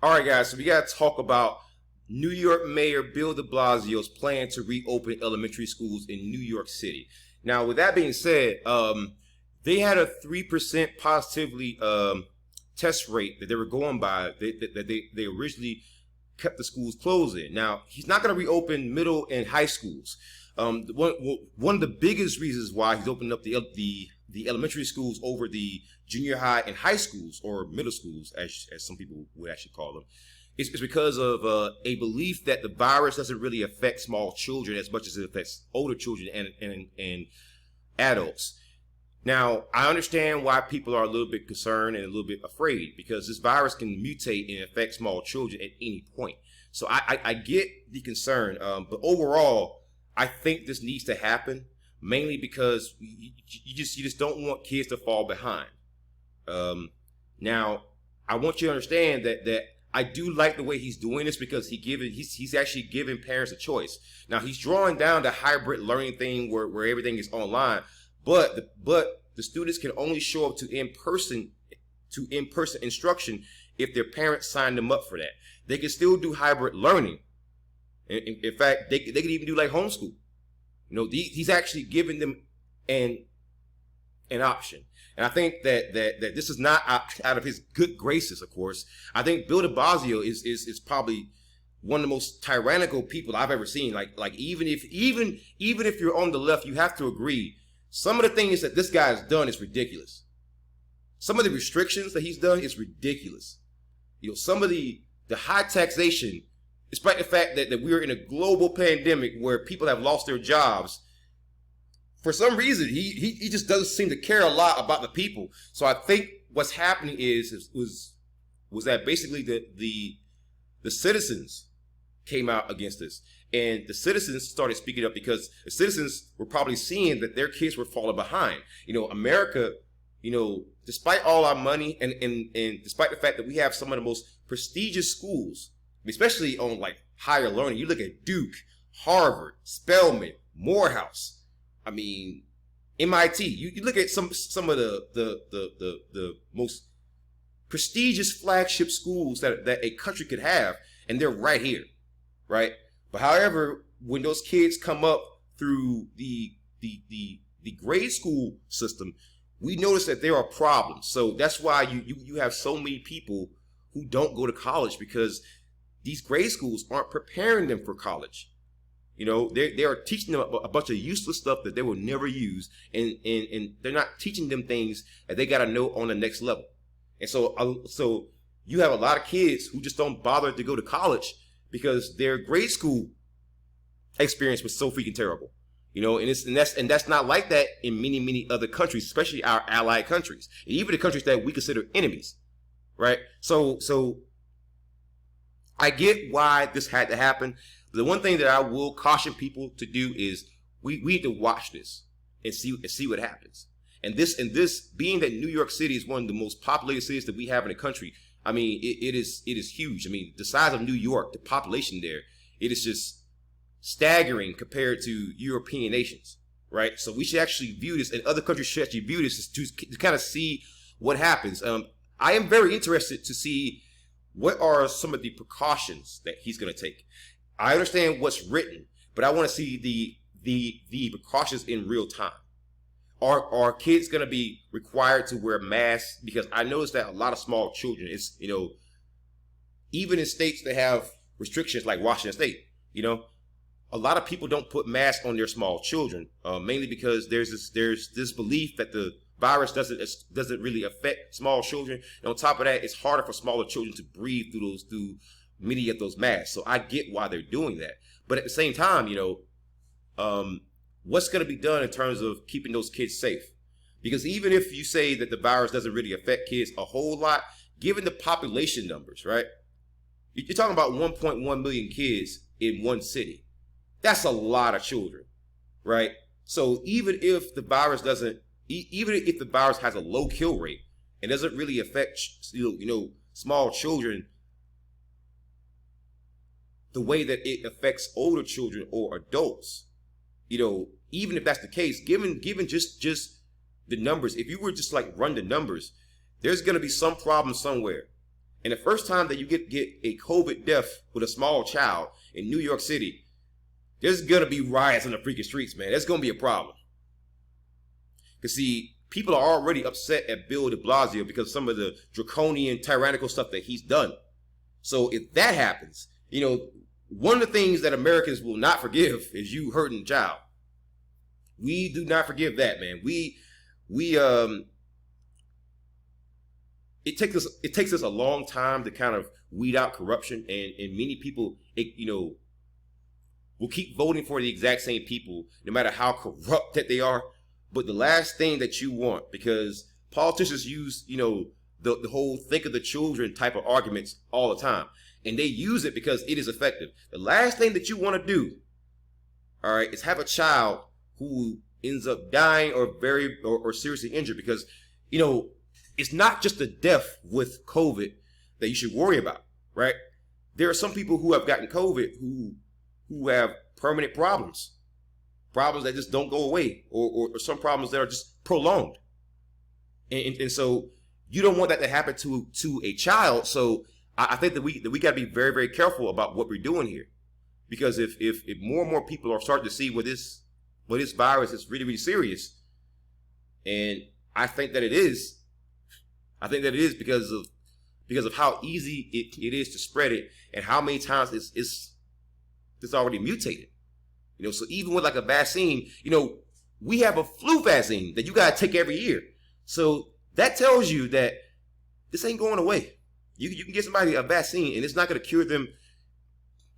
All right, guys, so we got to talk about New York Mayor Bill DeBlasio's plan to reopen elementary schools in New York City. Now, with that being said, they had a 3% positively test rate that they were going by, that they originally kept the schools closed in. Now, he's not going to reopen middle and high schools. One of the biggest reasons why he's opened up the elementary schools over the junior high and high schools, or middle schools, as some people would actually call them, is because of a belief that the virus doesn't really affect small children as much as it affects older children and adults. Now, I understand why people are a little bit concerned and a little bit afraid, because this virus can mutate and affect small children at any point. So I get the concern, but overall, I think this needs to happen, mainly because you just don't want kids to fall behind. Now, I want you to understand that I do like the way he's doing this, because he's actually giving parents a choice. Now, he's drawing down the hybrid learning thing where everything is online, but the students can only show up to in-person instruction if their parents sign them up for that. They can still do hybrid learning. In fact, they could even do like homeschool. You know, he's actually giving them an option. And I think that this is not out of his good graces, of course. I think Bill DeBlasio is probably one of the most tyrannical people I've ever seen. Like even if you're on the left, you have to agree, some of the things that this guy has done is ridiculous. Some of the restrictions that he's done is ridiculous. You know, some of the high taxation, despite the fact that we're in a global pandemic where people have lost their jobs, for some reason, he just doesn't seem to care a lot about the people. So I think what's happening was that basically the citizens came out against this. And the citizens started speaking up, because the citizens were probably seeing that their kids were falling behind. You know, America, you know, despite all our money and despite the fact that we have some of the most prestigious schools, especially on like higher learning, you look at Duke, Harvard, Spelman, Morehouse, I mean, MIT. You look at some of the most prestigious flagship schools that a country could have, and they're right here, right? But however, when those kids come up through the grade school system, we notice that there are problems. So that's why you have so many people who don't go to college, because these grade schools aren't preparing them for college. You know, they are teaching them a bunch of useless stuff that they will never use, and they're not teaching them things that they got to know on the next level. And so you have a lot of kids who just don't bother to go to college because their grade school experience was so freaking terrible. You know, and that's not like that in many other countries, especially our allied countries, and even the countries that we consider enemies, right? So I get why this had to happen. The one thing that I will caution people to do is we need to watch this and see what happens. And this being that New York City is one of the most populated cities that we have in the country, I mean, it is huge. I mean, the size of New York, the population there, it is just staggering compared to European nations, right? So we should actually view this, and other countries should actually view this to kind of see what happens. I am very interested to see what are some of the precautions that he's going to take. I understand what's written, but I want to see the precautions in real time. Are kids going to be required to wear masks? Because I noticed that a lot of small children, it's, you know, even in states that have restrictions like Washington State, you know, a lot of people don't put masks on their small children, mainly because there's this belief that the virus doesn't really affect small children. And on top of that, it's harder for smaller children to breathe through many of those masks. So I get why they're doing that. But at the same time, you know, what's going to be done in terms of keeping those kids safe? Because even if you say that the virus doesn't really affect kids a whole lot, given the population numbers, right? You're talking about 1.1 million kids in one city. That's a lot of children, right? So even if the virus has a low kill rate and doesn't really affect, you know, small children the way that it affects older children or adults, you know, even if that's the case, given just the numbers, if you were just like run the numbers, there's going to be some problem somewhere. And the first time that you get a COVID death with a small child in New York City, there's going to be riots on the freaking streets, man. That's going to be a problem. Because, see, people are already upset at Bill DeBlasio because of some of the draconian, tyrannical stuff that he's done. So if that happens, you know, one of the things that Americans will not forgive is you hurting a child. We do not forgive that, man. It takes us a long time to kind of weed out corruption, and many people, will keep voting for the exact same people, no matter how corrupt that they are. But the last thing that you want, because politicians use, the whole think of the children type of arguments all the time, and they use it because it is effective. The last thing that you want to do, all right, is have a child who ends up dying or seriously injured, because, it's not just the death with COVID that you should worry about, right? There are some people who have gotten COVID who have permanent problems that just don't go away, or some problems that are just prolonged. And so you don't want that to happen to a child. So I think that we got to be very, very careful about what we're doing here, because if more and more people are starting to see what this virus is really, really serious, and I think that it is because of how easy it is to spread it, and how many times it's already mutated. So even with like a vaccine, we have a flu vaccine that you got to take every year. So that tells you that this ain't going away. You can get somebody a vaccine and it's not going to cure them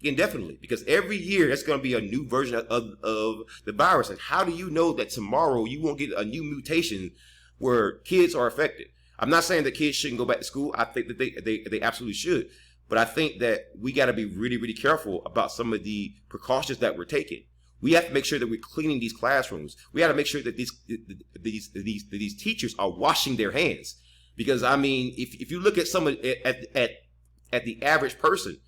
indefinitely, because every year that's going to be a new version of the virus. And how do you know that tomorrow you won't get a new mutation where kids are affected? I'm not saying that kids shouldn't go back to school. I think that they absolutely should. But I think that we got to be really, really careful about some of the precautions that we're taking. We have to make sure that we're cleaning these classrooms. We got to make sure that these teachers are washing their hands. Because, I mean, if you look at some of at the average person,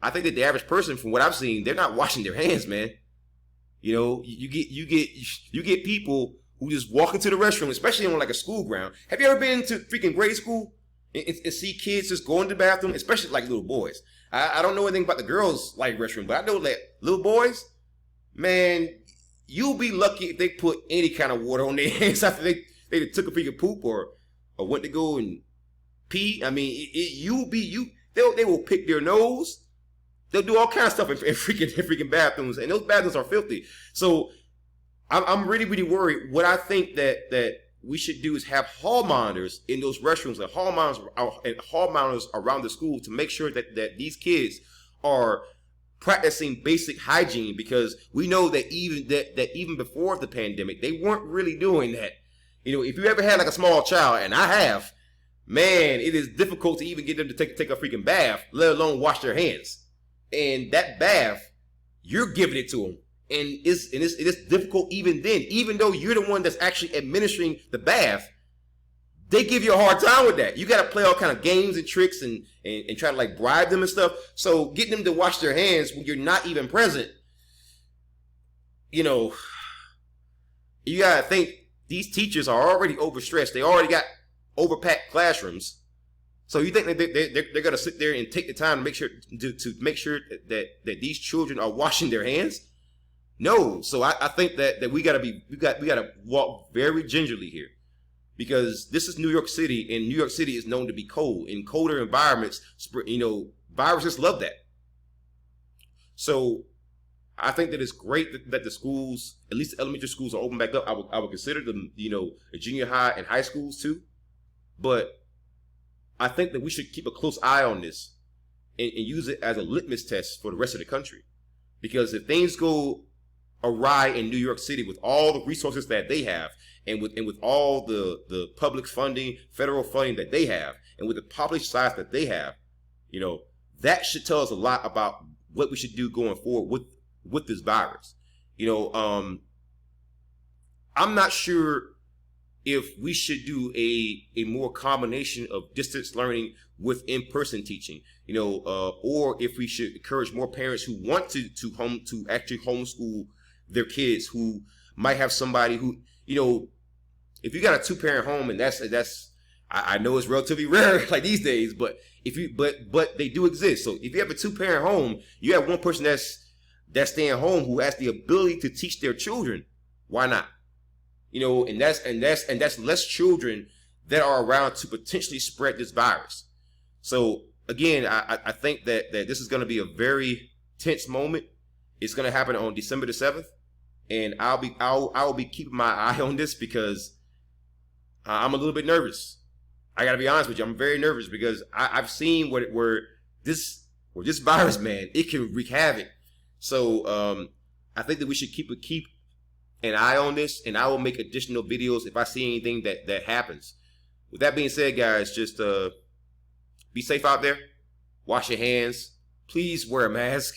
I think that the average person, from what I've seen, they're not washing their hands, man. You get people who just walk into the restroom, especially on like a school ground. Have you ever been to freaking grade school and see kids just go in the bathroom, especially like little boys? I don't know anything about the girls' like restroom, but I know that little boys, man, you'll be lucky if they put any kind of water on their hands after they took a freaking poop or went to go and pee. I mean, they will pick their nose. They'll do all kinds of stuff in freaking bathrooms, and those bathrooms are filthy. So I'm really, really worried. What I think that we should do is have hall monitors in those restrooms, and hall monitors around the school, to make sure that these kids are practicing basic hygiene, because we know that even before the pandemic, they weren't really doing that. If you ever had like a small child, and I have, man, it is difficult to even get them to take a freaking bath, let alone wash their hands. And that bath, you're giving it to them. And it's difficult even then, even though you're the one that's actually administering the bath. They give you a hard time with that. You got to play all kind of games and tricks and try to like bribe them and stuff. So getting them to wash their hands when you're not even present, you got to think these teachers are already overstressed. They already got overpacked classrooms. So you think that they're going to sit there and take the time to make sure that these children are washing their hands? No. So I think that we gotta walk very gingerly here, because this is New York City, and New York City is known to be cold. In colder environments, viruses love that. So I think that it's great that the schools, at least the elementary schools, are open back up. I would consider them, the junior high and high schools too. But I think that we should keep a close eye on this and use it as a litmus test for the rest of the country. Because if things go awry in New York City with all the resources that they have, and with all the public funding, federal funding that they have, and with the population size that they have, that should tell us a lot about what we should do going forward with this virus. I'm not sure if we should do a more combination of distance learning with in-person teaching, or if we should encourage more parents who want to actually homeschool their kids, who might have somebody who, if you got a 2-parent home, and that's I know it's relatively rare like these days, but But they do exist. So if you have a 2-parent home, you have one person that's staying home who has the ability to teach their children. Why not? And that's less children that are around to potentially spread this virus. So again, I think that this is going to be a very tense moment. It's going to happen on December the 7th, and I'll be keeping my eye on this because I'm a little bit nervous. I got to be honest with you. I'm very nervous because I've seen where this virus, man, it can wreak havoc. So I think that we should keep an eye on this, and I will make additional videos if I see anything that happens. With that being said, guys, just be safe out there. Wash your hands. Please wear a mask.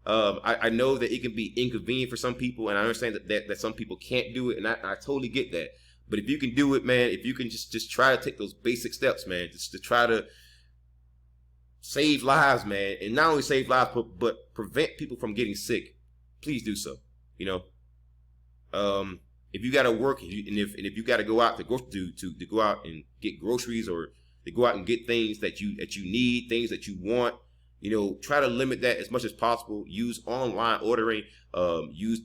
I know that it can be inconvenient for some people, and I understand that some people can't do it, and I totally get that. But if you can do it, man, if you can just try to take those basic steps, man, just to try to save lives, man, and not only save lives, but prevent people from getting sick, please do so. If you got to work, and if you got to go out to go out and get groceries, or to go out and get things that you need, things that you want, try to limit that as much as possible. Use online ordering. Use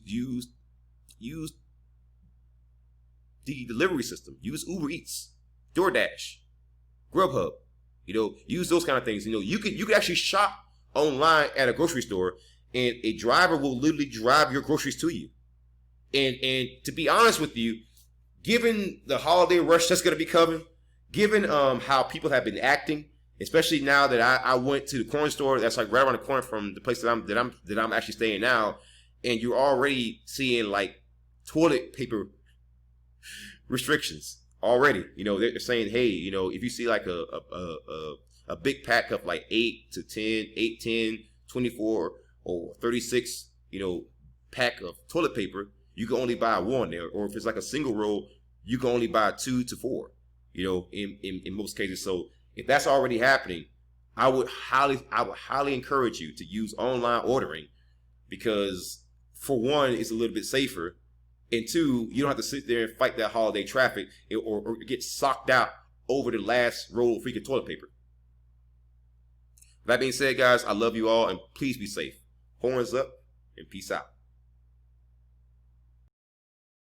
the delivery system. Use Uber Eats, DoorDash, Grubhub. Use those kind of things. You could actually shop online at a grocery store, and a driver will literally drive your groceries to you. And to be honest with you, given the holiday rush that's going to be coming, given how people have been acting, especially now that I went to the corner store that's like right around the corner from the place that I'm actually staying now, and you're already seeing like toilet paper restrictions already. They're saying, hey, if you see like a big pack of like 8 to 10, 24 or 36, pack of toilet paper, you can only buy one there. Or if it's like a single roll, you can only buy 2 to 4, in most cases. So if that's already happening, I would highly encourage you to use online ordering, because for one, it's a little bit safer, and two, you don't have to sit there and fight that holiday traffic or get socked out over the last roll of freaking toilet paper. That being said, guys, I love you all, and please be safe. Horns up, and peace out.